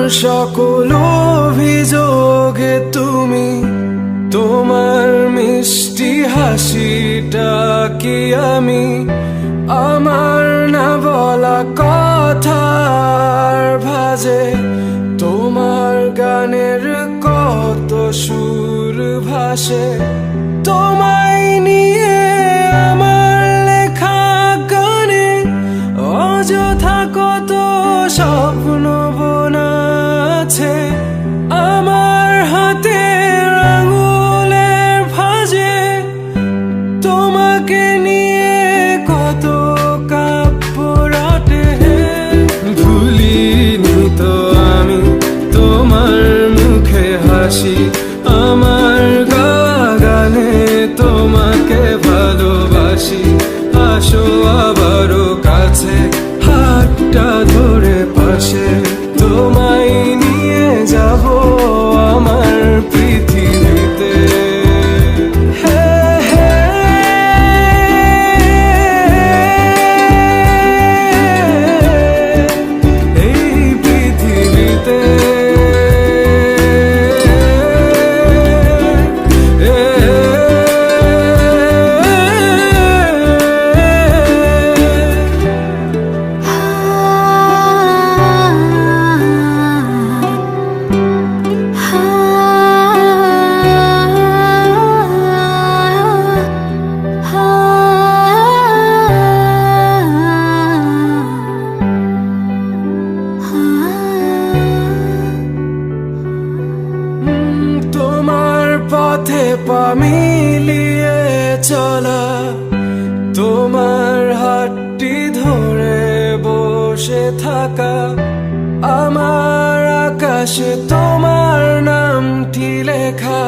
সকল অভিযোগে তুমি, তোমার মিষ্টি হাসিটা কি আমি আমার না বলা কথার ভাজে, তোমার গানের কত সুর ভাসে, তোমায় নিয়ে আমার লেখা গানে অযথা কত স্বপ্ন বোনা আছে আমার হাতের আঙুলের ভাঁজে, তোমাকে নিয়ে কত কাব্য রটে। ভুলিনি তো আমি তোমার মুখে হাসি, আমার গানে তোমাকে ভালোবাসি। আসো আবারও কাছে, হাতটা ধরে পাশে, তোমায় নিয়ে যাব আমার পৃথিবীতে। এই পৃথিবীতে পথে পা মিলিয়ে চলা, তোমার হাতটি ধরে বসে থাকা, আমার আকাশে তোমার নামটি লেখা,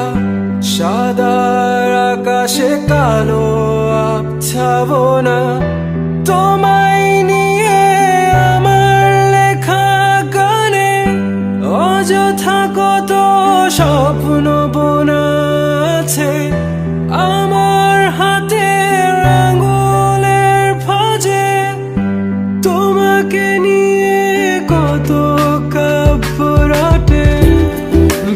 সাদার আকাশে কালো আবছাবনা, তোমায় নিয়ে আমার লেখা গানে অযথা কত স্বপ্ন বোনা আছে আমার হাতের আঙুলের ভাঁজে, তোমাকে নিয়ে কত কাব্য রটে।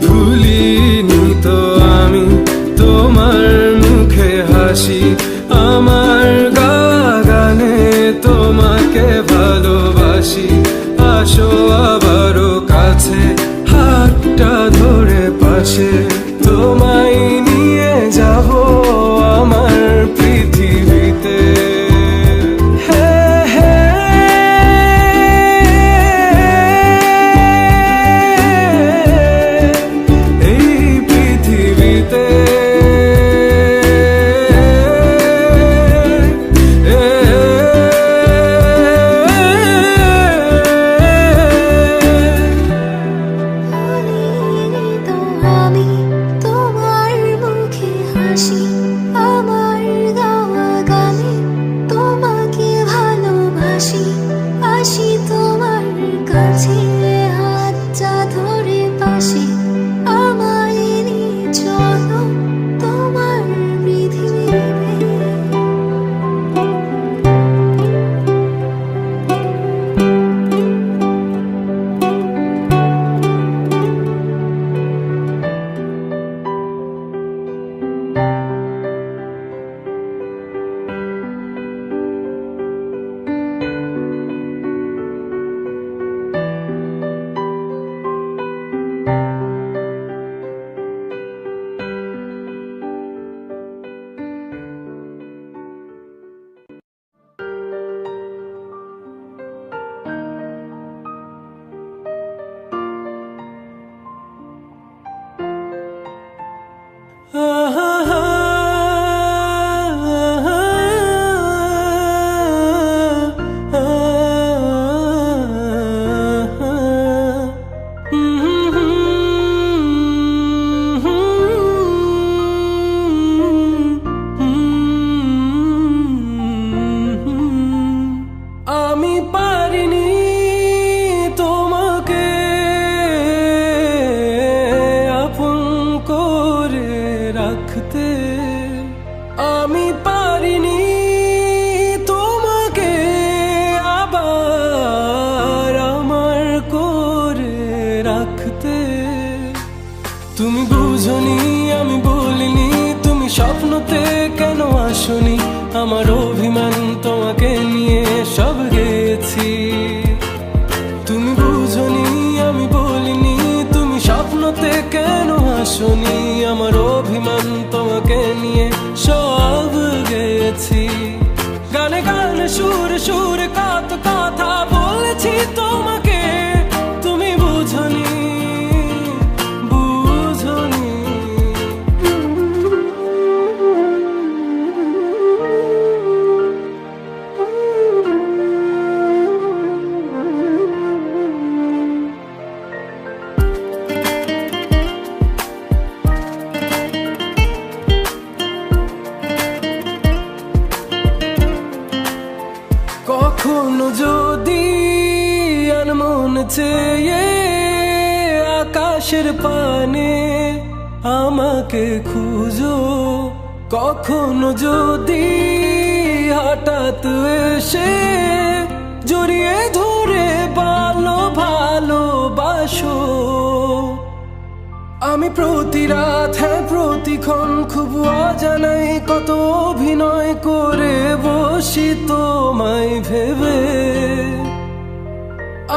ভুলিনি তো আমি তোমার মুখে হাসি, আমার গানে তোমাকে ভালোবাসি। আসো আবারও কাছে, হাতটা ধরে পাশে, তোমায় নিয়ে যাব আমার পৃথিবীতে। এই পৃথিবীতে আমি তোমার রাখতে। তুমি বুঝনি আমি বলিনি, তুমি স্বপ্নতে কেন আসনি, আমার অভিমান তোমাকে নিয়ে সব গেছি। তুমি বুঝনি আমি বলিনি, তুমি স্বপ্নতে কেন আসনি, আমার অভিমান তোমাকে নিয়ে সব গেছি। গানে গানে সুরে সুরে কত কথা বলেছি তোমাকে, তুমি বুঝনি বুঝনি। কখনো যদি আনমন চেয়ে আকাশের পানে আমাকে খুঁজো, কখনো যদি হঠাৎ এসে জড়িয়ে ধরে ভালোবাসো, আমি প্রতি রাত হ্যাঁ প্রতিক্ষণ খুব অজানাই কত অভিনয় করে বসি তোমায় ভেবে।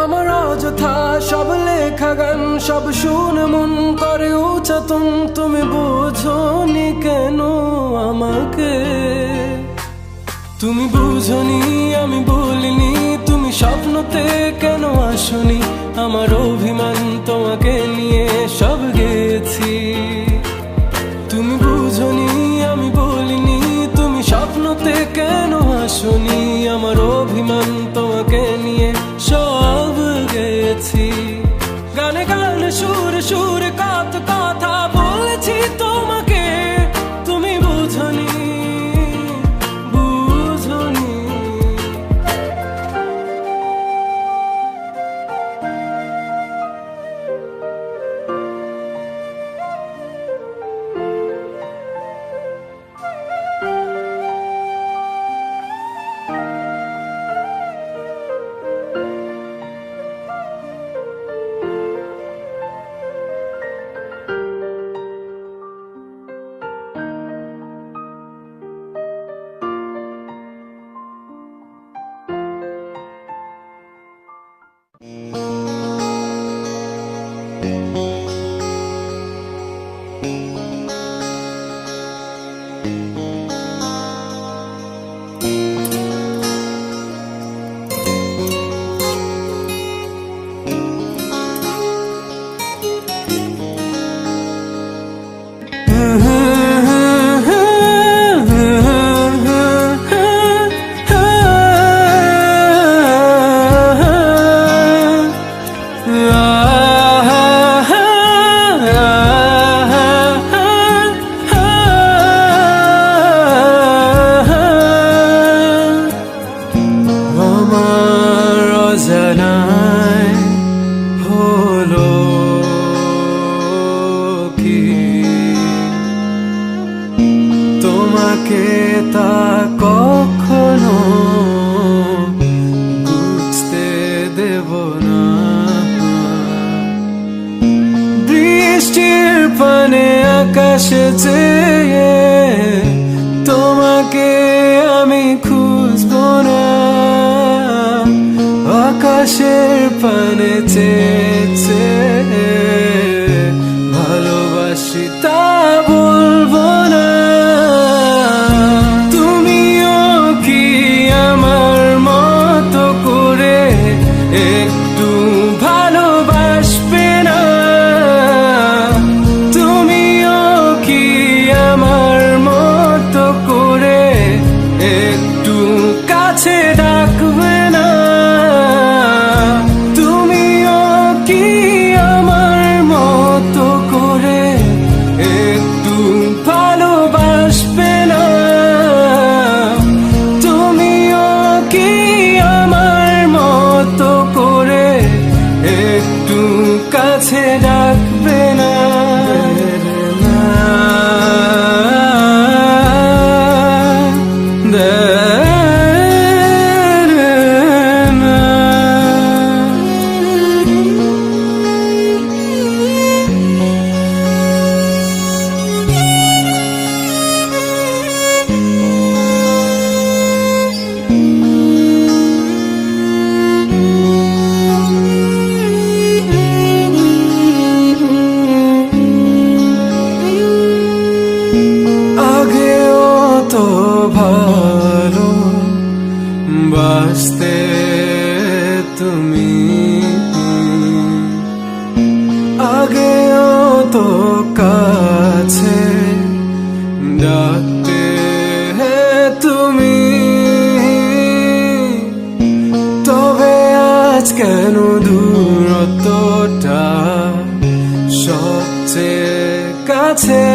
আমার অযথা সব লেখা গান সব শুনে মন করে উচ্চাতন, তুমি বোঝনি কেন আমাকে। তুমি বুঝনি আমি বলিনি, তুমি স্বপ্নতে কেন আসনি, আমার অভিমান তোমাকে নিয়ে সব গেছি। তুমি বুঝনি আমি বলিনি, তুমি স্বপ্নতে কেন আসনি, আমার অভিমান তোমাকে নিয়ে সব গেছি। গানে গানে সুরে সুরে কত কথা বলেছি তোমাকে, তুমি বুঝনি বুঝনি। আমার অজানায় হলো কি তোমাকে তা কখনো বুঝতে দেব না। বৃষ্টির পানে আকাশে চেয়ে তোমাকে আমি খুঁজবো না, আকাশের পানে চেয়ে ভালোবাসি তা বলবো না। তুমিও কি আমার মতো করে একটু ভালোবাসবে না? তুমিও কি আমার মতো করে একটু কাছে ডাকবে না? তুমিও কি আমার মতো করে একটু ভালোবাসবে না? তুমিও কি আমার মতো করে একটু কাছে ডাকবে না? কত কাছে ডাকতে তুমি, তবে আজ কেন দূরত্বটা সবচেয়ে কাছে?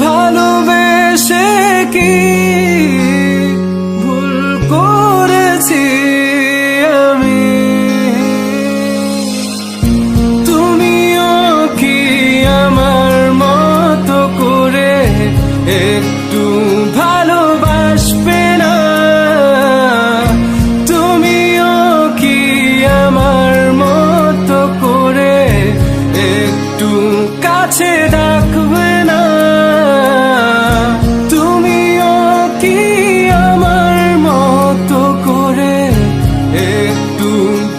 ভালোবেসে কি ভুল করেছি আমি? তুমিও কি আমার মতো করে একটু ভালোবাসবে না? তুমিও কি আমার মতো করে একটু কাছে ডাকবে না? তুমিও কি আমার মতো করে একটু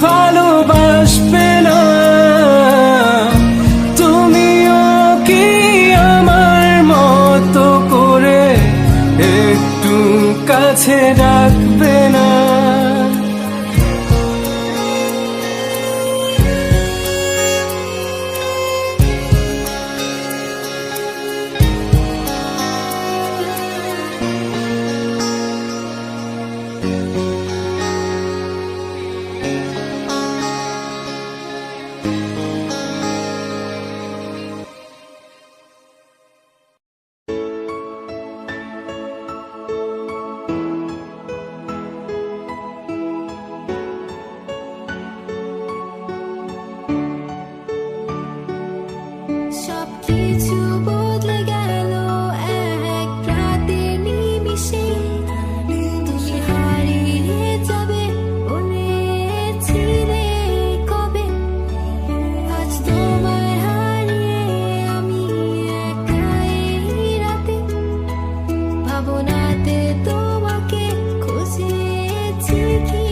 ভালোবাসবে না? তুমিও কি আমার মতো করে একটু কাছে ডাকবে না? সবকিছু বদলে গেল এক রাতের নিমিষে, তুমি হারিয়ে যাবে বলেছিলে কবে? আজ তোমায় হারিয়ে আমি একা এই রাতে, ভাবনাতে তোমাকে খুঁজেছি কি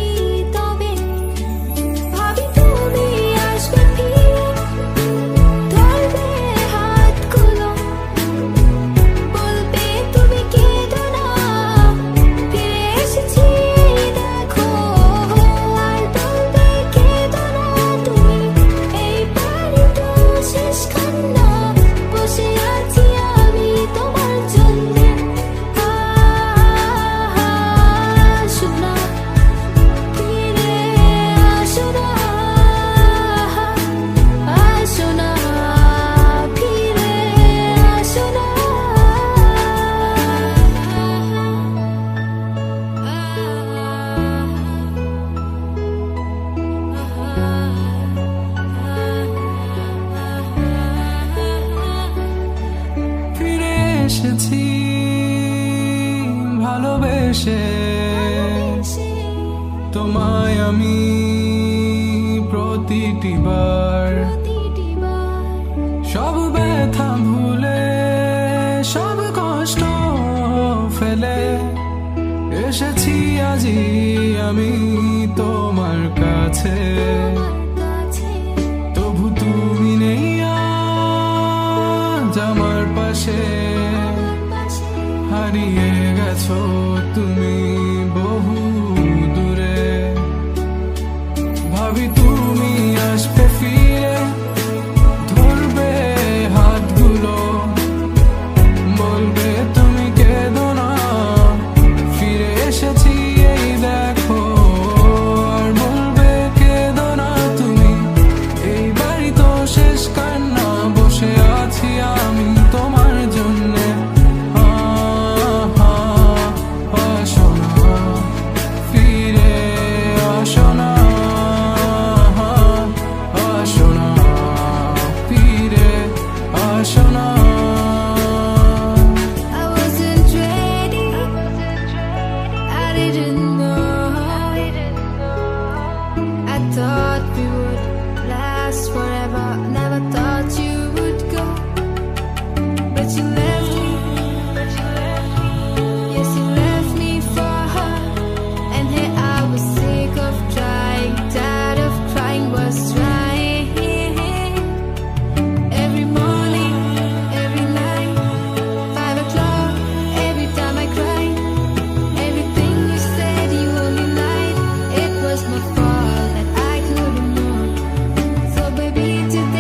তবে? ভাবি তুমি আসবে ফিরে, ধরবে হাতগুলো, বলবে তুমি কেঁদো না, ফিরে এসেছি দেখো। আর বলবে কেঁদো না তুমি, এই বাড়িটা শেষ খান্না, বসে আছি আমি তোমার জন্যে। আসো না, ফিরে আসো না, আসো না, ফিরে আসো না। ফিরে এসেছি ভালোবেসে, তোমায় আমি প্রতিটি বার সব ব্যথা ভুলে, সব কষ্ট ফেলে এসেছি আজি আমি তোমার কাছে। তবু তুমি নেই আজ আমার পাশে, হারিয়ে গেছো তুমি বহু দূরে। ভাবি তুমি আসবে ফিরে, ধরবে হাতগুলো, বলবে তুমি কেঁদো না, ফিরে এসেছি এই দেখো। আর বলবে কেঁদো না তুমি, এই বাড়ি তো শেষ কান্না, বসে আছি আমি তোমার জন্যে। আসো না, ফিরে আসো না, আসো না, ফিরে আসো না। I wasn't ready, I didn't know. I thought we would last forever, never thought you would go. But you left me, yes you left me for her. And here I was sick of trying, tired of crying, was trying. Every morning, every night, 5 o'clock, every time I cry. Everything you said you only lied. It was my fault that I couldn't know. So baby today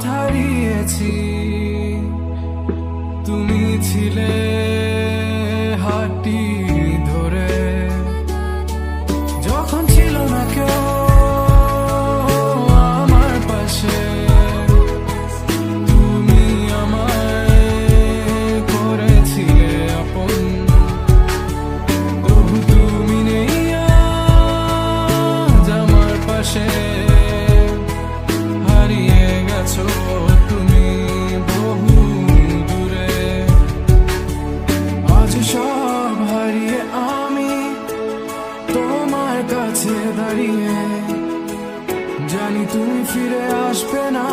পথ হারিয়েছি, তুমি ছিলে হাতটি ধরে, যখন ছিল না কেউ আমার পাশে, তুমি আমায় করেছিলে আপন। তবু তুমি নেই আজ আমার পাশে, হারিয়ে গেছো তুমি বহু দূরে। আজ সব হারিয়ে আমি তোমার কাছে দাঁড়িয়ে, জানি তুমি ফিরে আসবে না,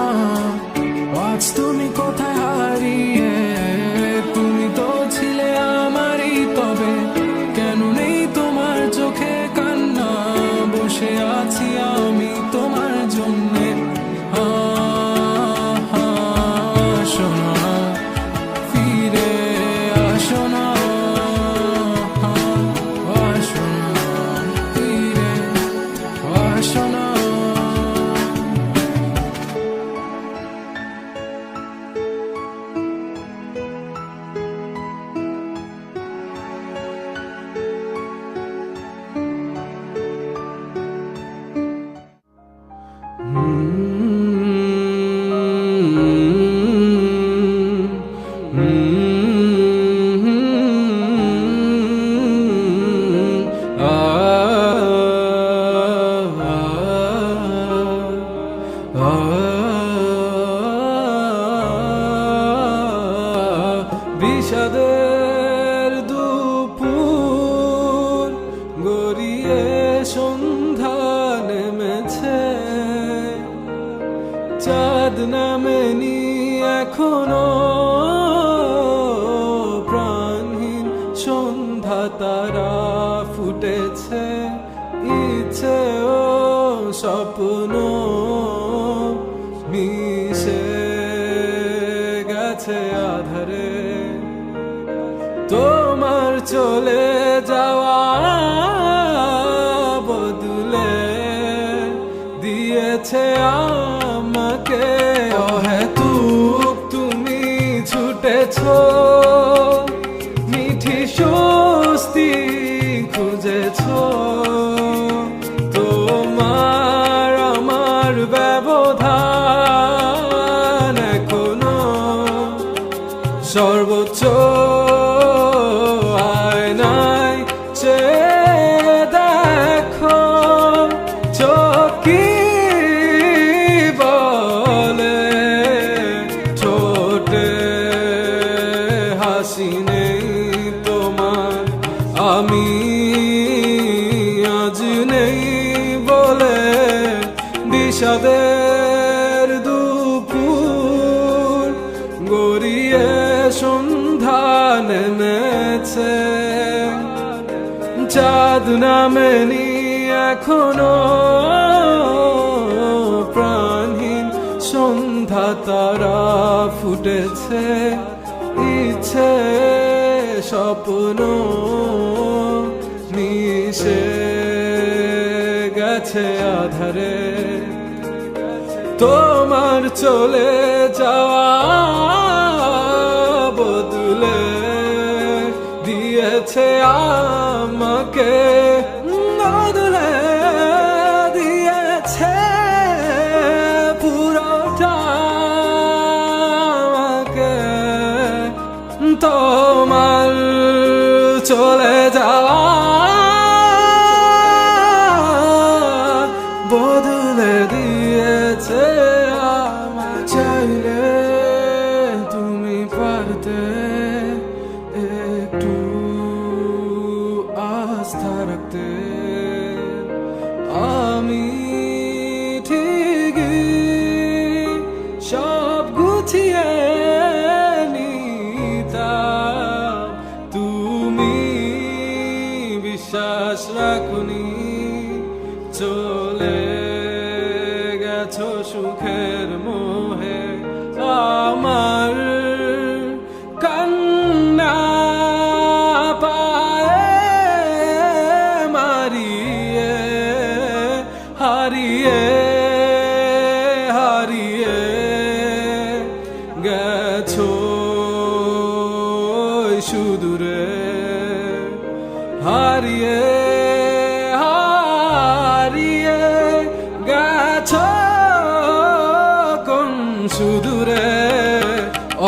আজ তুমি কোথায় হারিয়ে। তুমি তো ছিলে আমারই, তবে কেন নেই তোমার চোখে কান্না, বসে আছি আমি তোমার জন্যে। আসো না, ফিরে আসো না, আসো না, ফিরে আসো না। বিষাদের দুপুর গড়িয়ে সন্ধ্যা নেমেছে, চাঁদ নামেনি এখনো, প্রাণহীন সন্ধ্যা তারা ফুটেছে, ইচ্ছে ও স্বপ্ন মিশে গেছে আধারে। তোমার চলে যাওয়া বদলে দিয়েছে আমাকে অহেতুক, তুমি ছুটেছো, মিঠি স্বস্তি খুঁজেছো, তোমার আমার ব্যবধান এখনো সর্বোচ্চ আয়নায় চেয়ে দেখো, চোখ কি বলে, ঠোঁটে হাসি নেই তোমার, আমি আজ নেই বলে। বিষাদের দুপুর গড়িয়ে সন্ধ্যা নেমেছে, চাঁদ নামেনি এখনো, প্রাণহীন সন্ধ্যা তারা ফুটেছে, ইচ্ছে স্বপ্ন মিশে গেছে আধারে। তোমার চলে যাওয়া বদলে দিয়েছে আমাকে, বদলে দিয়েছে পুরোটা আমাকে। তোমার চলে যাওয়া বদলে দিয়েছে আমায়। চাইলে তুমি পারতে একটু আস্থা রাখতে, আমি ঠিকই সব গুছিয়ে নিতাম, তুমি গেছো সুদূরে, হারিয়ে হারিয়ে গেছো কোন সুদূরে।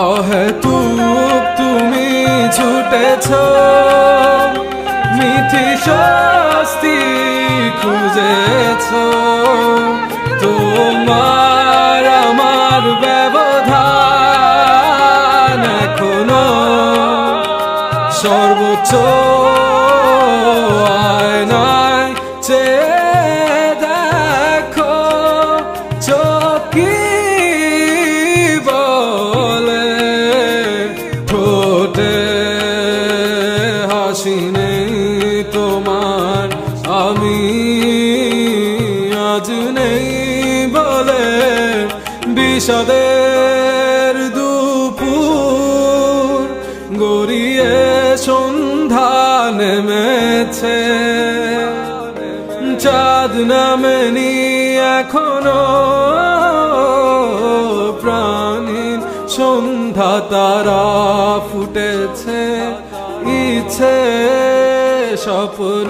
অহেতুক তুমি ছুটেছো, মিথি স্বস্তি খুঁজেছো, তোমার আমার ব্যবধান এখনো সর্বোচ্চ আয়নায় চেয়ে দেখো, চোখ কি বলে, ঠোঁটে হাসি নেই তোমার, আমি আজ নেই বলে। বিষাদের দুপুর গড়িয়ে সন্ধ্যা নেমেছে, চাঁদ নামেনি এখনো, প্রাণীর সন্ধ্যা তারা ফুটেছে, ইচ্ছে স্বপ্ন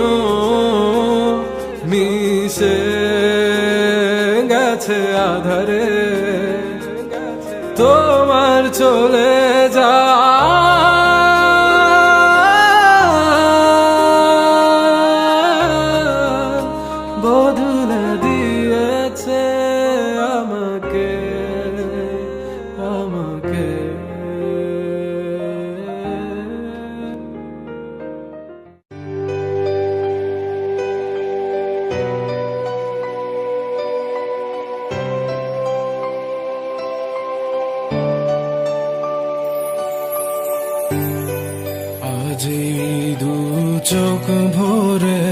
মিশে গেছে আধারে, তোমার চলে যা বদলে দিয়েছে আমাকে আমাকে। আজ দু চোখ ভরে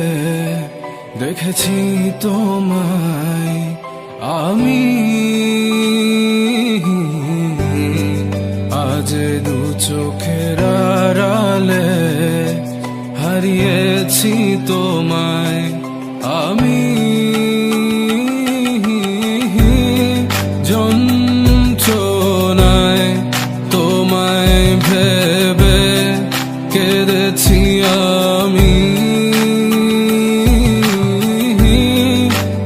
দেখেছি তোমায় আমি, আজ দু চোখের আড়ালে হারিয়েছি তোমায় আমি, যন্ত্রণায় তোমায় ভেবে কেঁদেছি আমি,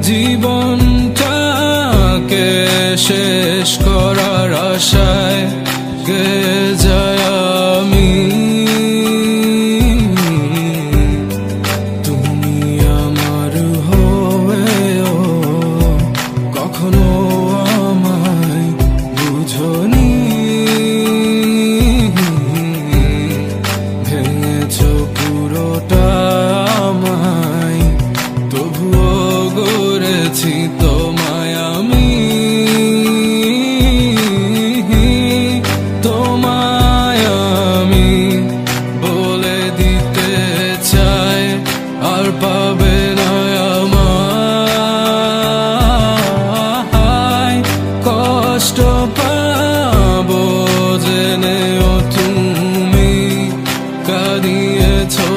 জীবনটাকে শেষ করার আশায় গে যায় আমি, তুমি আমার হয়েও কখনো আমায় বুঝোনি, ভেঙেছো পুরোটা আমায়, তবুও গড়েছি তোমায় আমি, তোমায় আমি বলে দিতে চাই আর পাবে না আমায়, কষ্ট পাবো জেনেও তুমি কাঁদিয়েছো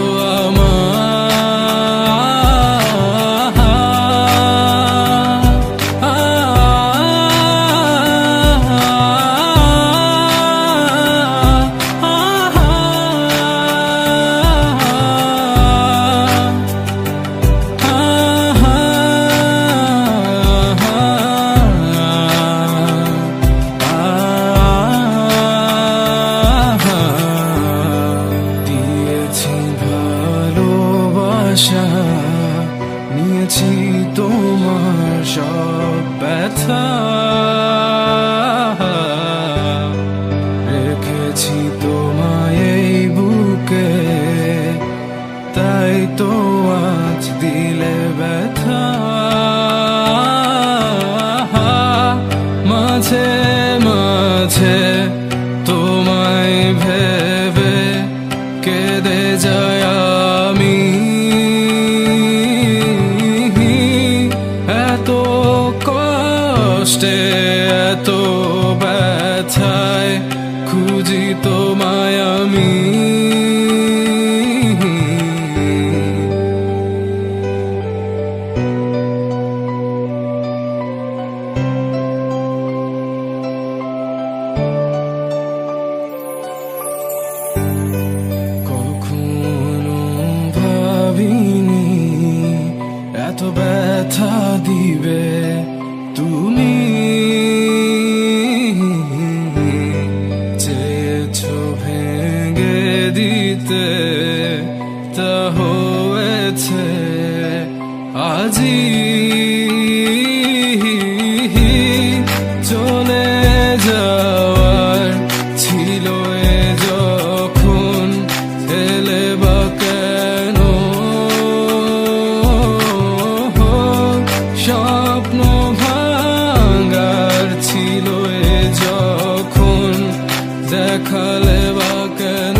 দিয়েছি ভালোবাসা, নিয়েছি তোমার সব ব্যথা, রেখেছি তোমায় এই বুকে, তাই তো আজ দিলে ব্যথা, মাঝে মাঝে তোমায় ভেবে কেঁদে যায় আমি, এত কষ্টে এত ব্যথায় খুঁজি তোমায় আমি, ব্যথা দিবে তুমি, চেয়েছো ভেঙে দিতে, তা হয়েছে আজি। চলে যাওয়ার ছিল এ যখন, এলে বা কেন? স্বপ্ন ভাঙার ছিল এ যখন, দেখালে বা কেন?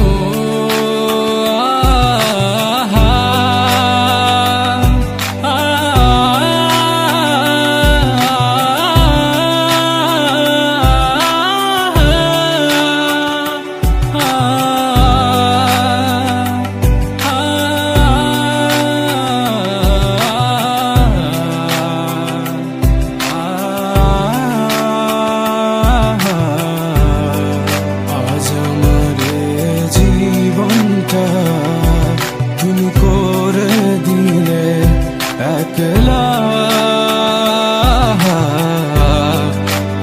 আজ আমার জীবনটা তুমি করে দিলে একলা,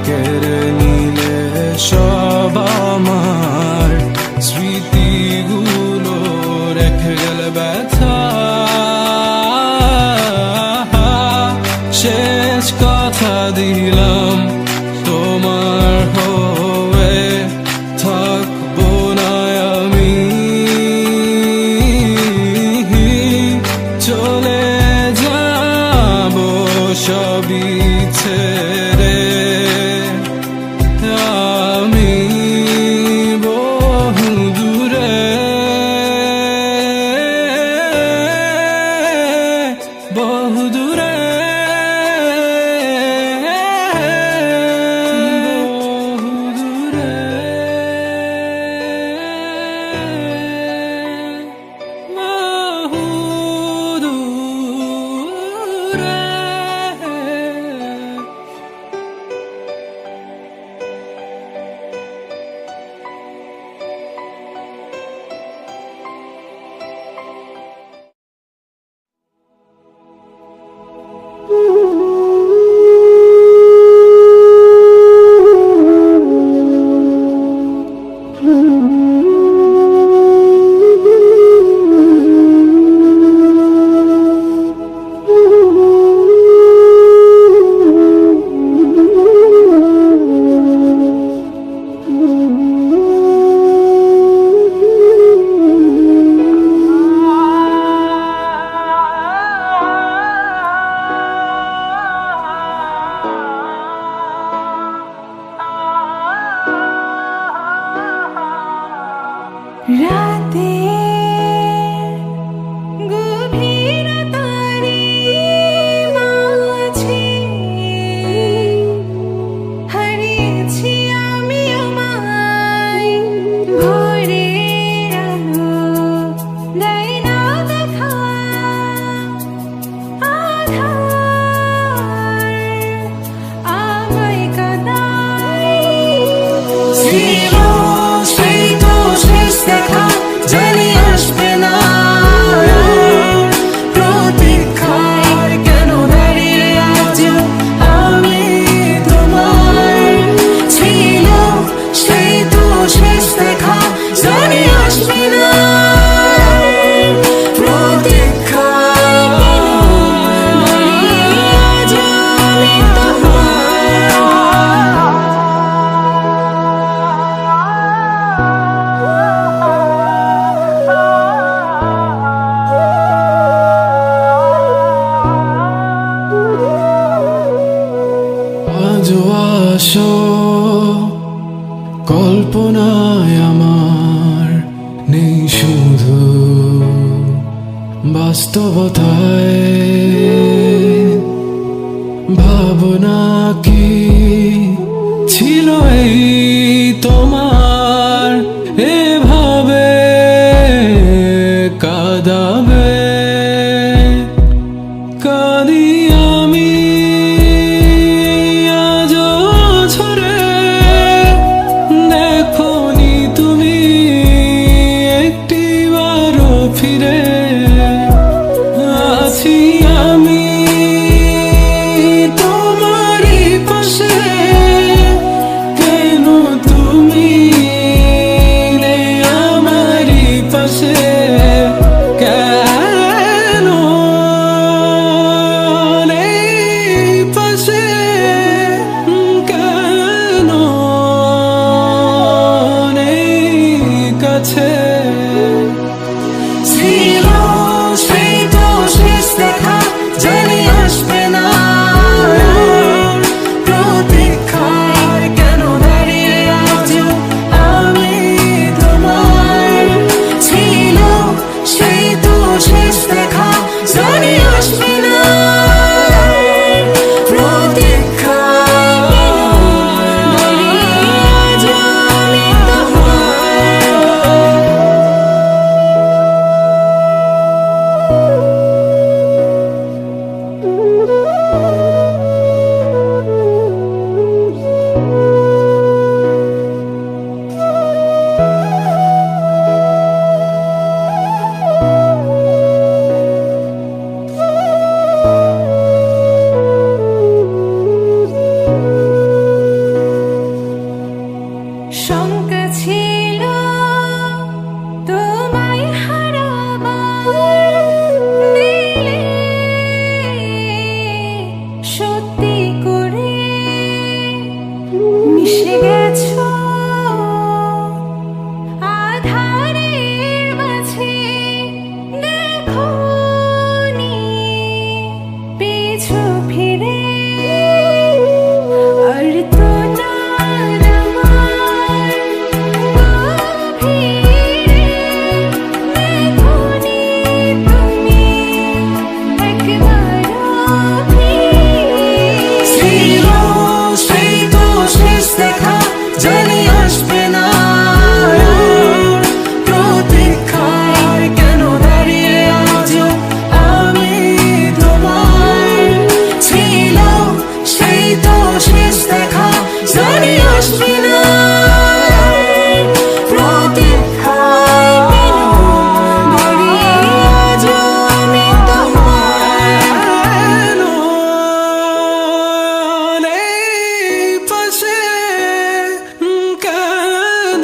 কেড়ে নিলে সব আমার স্মৃতিগুলো, রেখে গেলে ব্যথা। শেষ কথা দিলাম তোমার হয়ে থাকবো না আমি, চলে যাবো সবই ছেড়ে আমি বহু দূরে, বহু দূরে, রাতে গভীরতারে মাঝে হারিয়েছি আমি আমায়, ভোরের আলো দেয় না দেখা, আধার আমায় কাঁদায়। ছিল সেই তো শেষ দেখা, জানি আসবে না প্রতীক্ষায়, কেন দাঁড়িয়ে আজও আমি তোমার। ছিল সেই তো শেষ দেখা, জানি আসবে না প্রতীক্ষায়, কেন দাঁড়িয়ে আজও আমি আজও আসো, কল্পনায় আমার নেই শুধু, বাস্তবতায় ভাবনা কি ছিল এই তোমার, এভাবে কাঁদাবে, কাঁদি আমি আজও ঝরে, দেখোনি তুমি একটিবারও ফিরে, আছি আমি গেছো আধারের মাঝে, দেখোনি পিছু ফিরে, আর তো না আমার গভীরে, দেখোনি তুমি একবারও ফিরে। ছিল সেই তো শেষ দেখা, জানি আসবে না আর। প্রতীক্ষায় কেন দাঁড়িয়ে আজও আমি তোমার। ছিল সেই তো শেষ দেখা, জানি আসবে না আর। প্রতীক্ষায় কেন দাঁড়িয়ে আজও আমি তোমার। নেই পাশে, কেন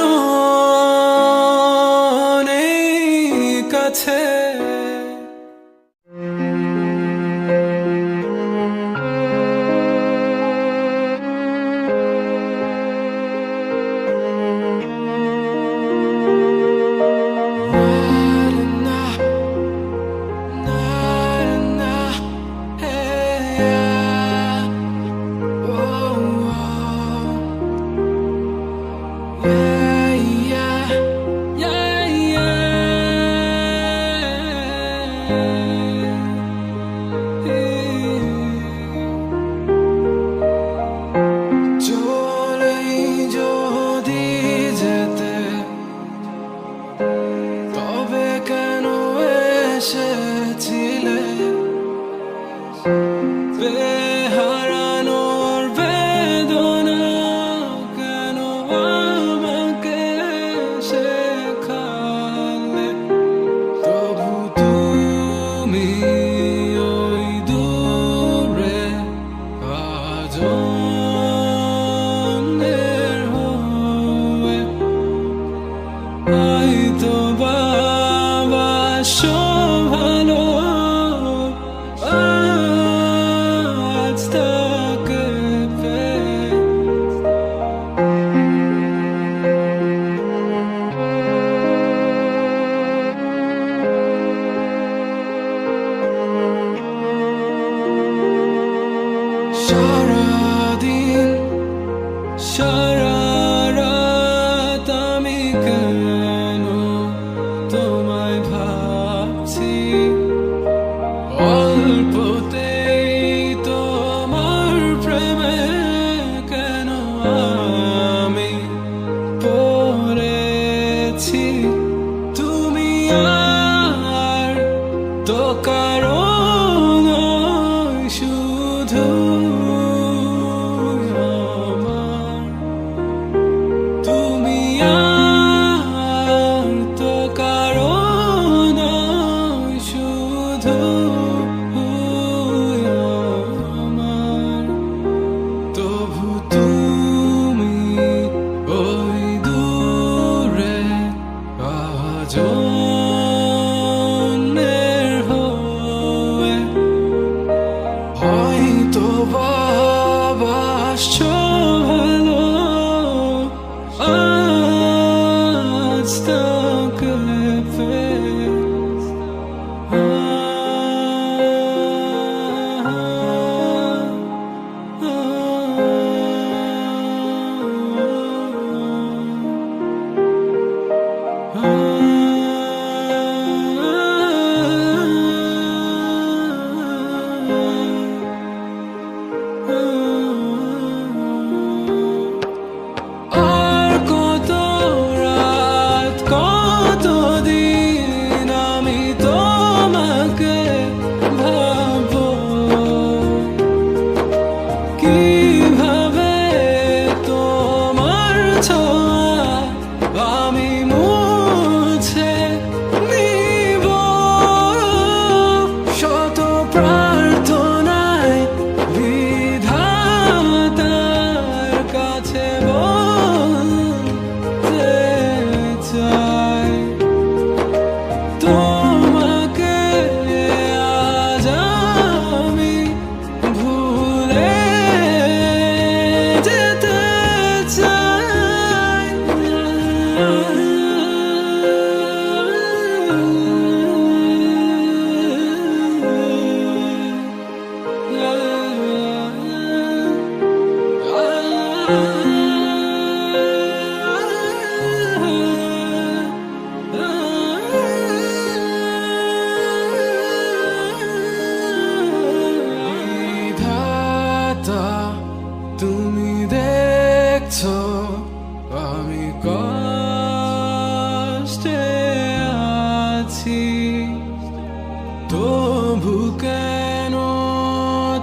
নেই কাছে। তবু কেন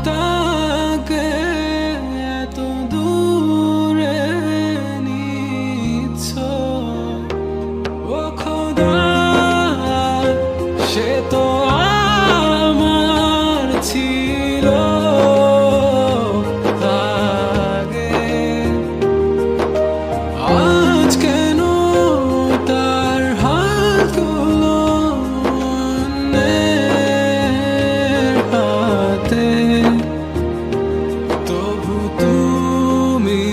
তাকে এত দূরে নিচ্ছ? ও খোদা, সে তো আমার ছিল আগে। আজ কেন তার হাতগুলো অন্যের হাতে? তবু তুমি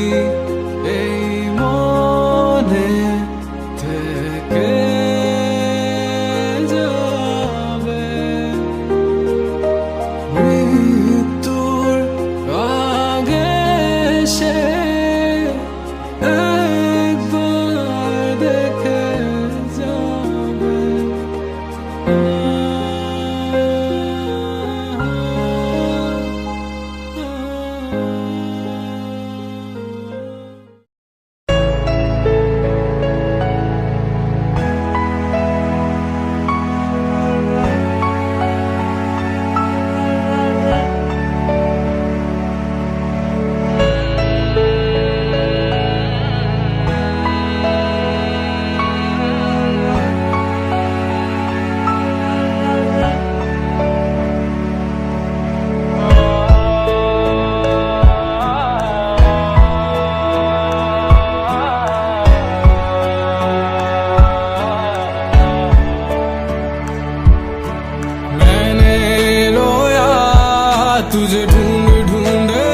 এই মনে থেকে যাবে। মৃত্যুর আগে সে একবার দেখে যাবে। मैंने रोया तुझे ढूंढ ढूंढे,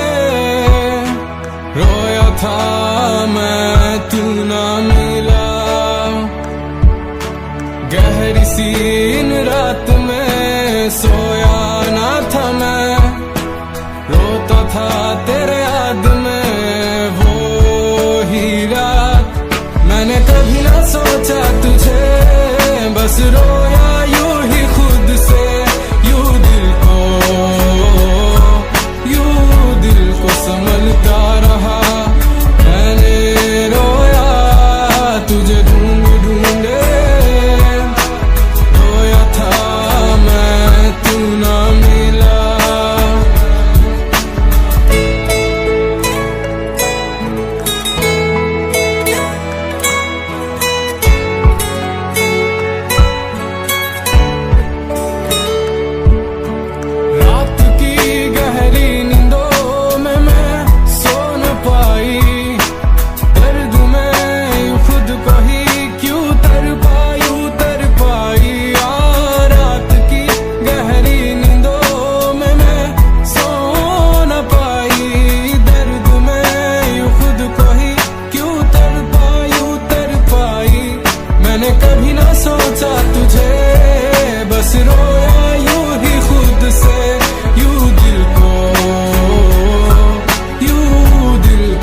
रोया था मैं तू ना मिला। गहरी सी इन रात में सोया ना था मैं, रोता था तेरे याद में वो ही रात। मैंने कभी ना सोचा तुझे, बस रोया यूं ही खुद से। यूं दिल को संभलता रहा। मैंने रोया तुझे ढूंढ ढूंढे, रोया था मैं तू ना मिला। रात की गहरी नींदों में मैं सो न पाई, दर्द में यूं खुद को ही क्यों तर पाई। रात की गहरी नींदों में मैं सो न पाई, दर्द में यूं खुद को ही क्यों तर पाई। मैंने कभी ना सोचा तुझे, बस रोया यूं ही खुद से। यूं दिल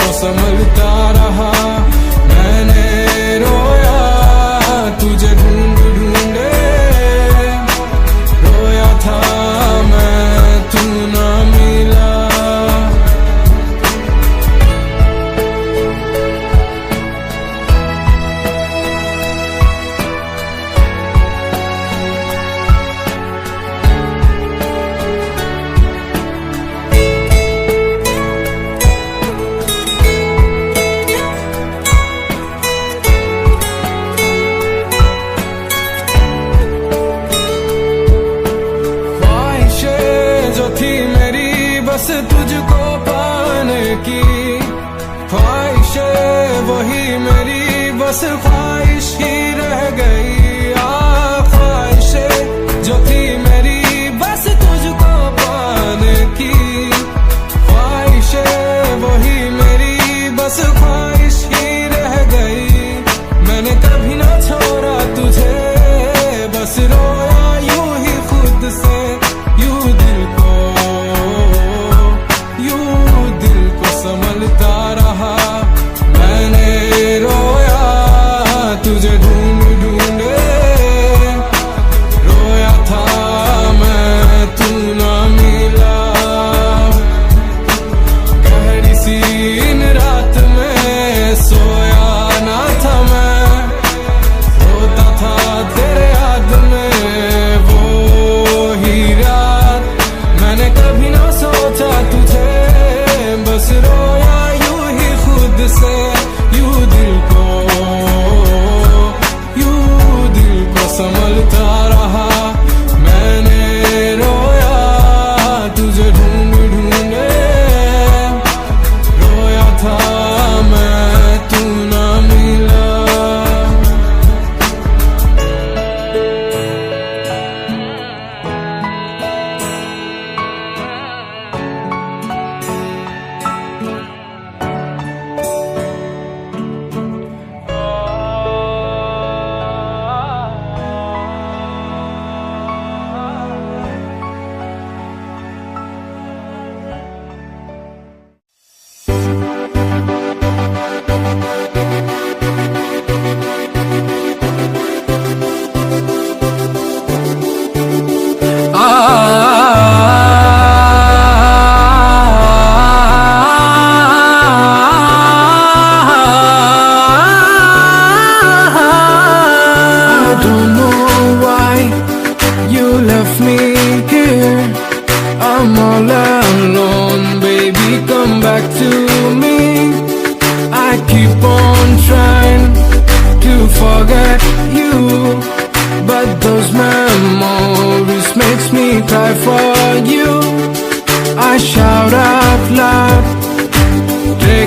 को संभलता रहा। मैंने रोया तुझे ढूंढ ढूंढे, रोया था मैं तू ना मिला। ख्वाहिशें जो थी मेरी बस तुझको पाने की, ख्वाहिशें वही मेरी बस ख्वाहिश ही रह गई। ख्वाहिशें जो थी मेरी बस तुझको पाने की, ख्वाहिशें वही मेरी बस ख्वाहिश ही रह गई। मैंने कभी ना छोड़ा तुझे, बस रोया यूं ही खुद से। यूं दिल को संभलता रहा। मैंने रोया तुझे ढूंढ ढूंढ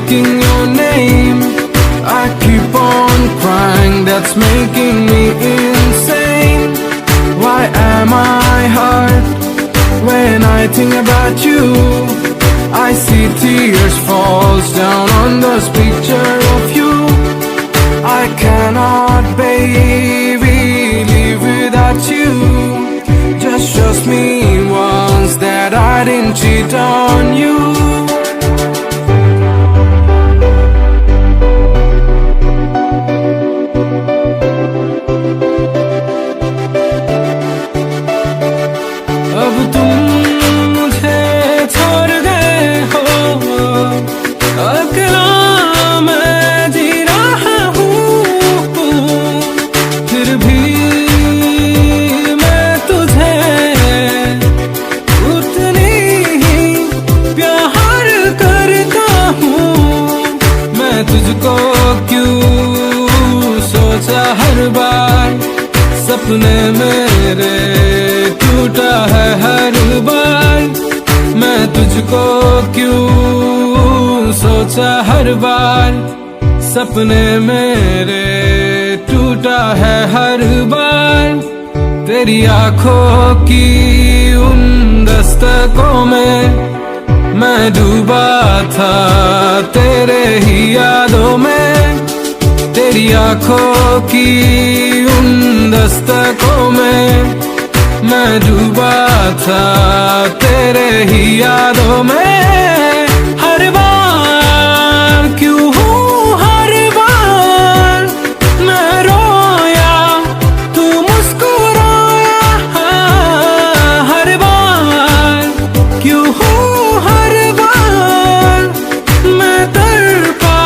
speaking your name. I keep on crying, that's making me insane. Why am I hurt when I think about you? I see tears falls down on this picture of you. I cannot, baby, live without you. Just trust me once that I didn't cheat on you. अब तुम मुझे छोड़ गए हो, अकेला मैं जी रहा हूँ, फिर भी मैं तुझे उतनी ही प्यार करता हूँ। मैं तुझको क्यों सोचा हर बार, सपने मेरे टूटा है हर बार। मैं तुझको क्यों सोचा हर बार, सपने मेरे टूटा है हर बार। तेरी आंखों की उन दस्तकों में मैं डूबा था तेरे ही यादों में। तेरी आंखों की उन दस्तकों में मैं डूबा था तेरे ही यादों में। हर बार क्यों हूँ, हर बार मैं रोया तू मुस्कुराया। हर बार क्यों हूँ, हर बार मैं तड़पा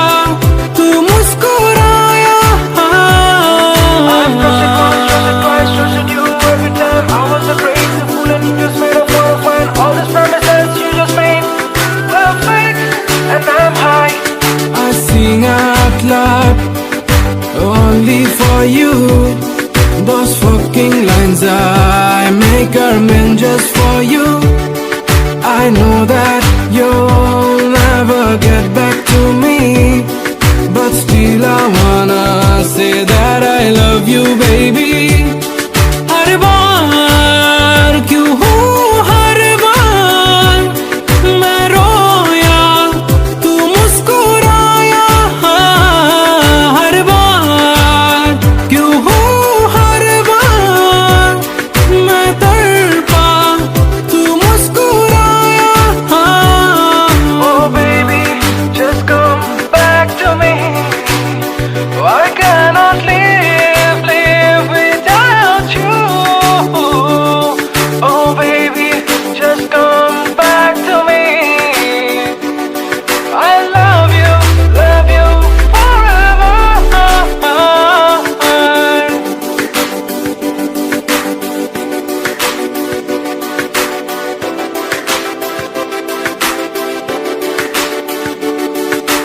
तू मुस्कुराया। Trusted you every time. I was afraid to fool and you just made a fool of when all these promises you just made were fake, and I'm high. I sing out loud only for you. Those fucking lines I make are meant just for you. I know that you'll never get back to me, but still I wanna say that I love you, baby. Her bar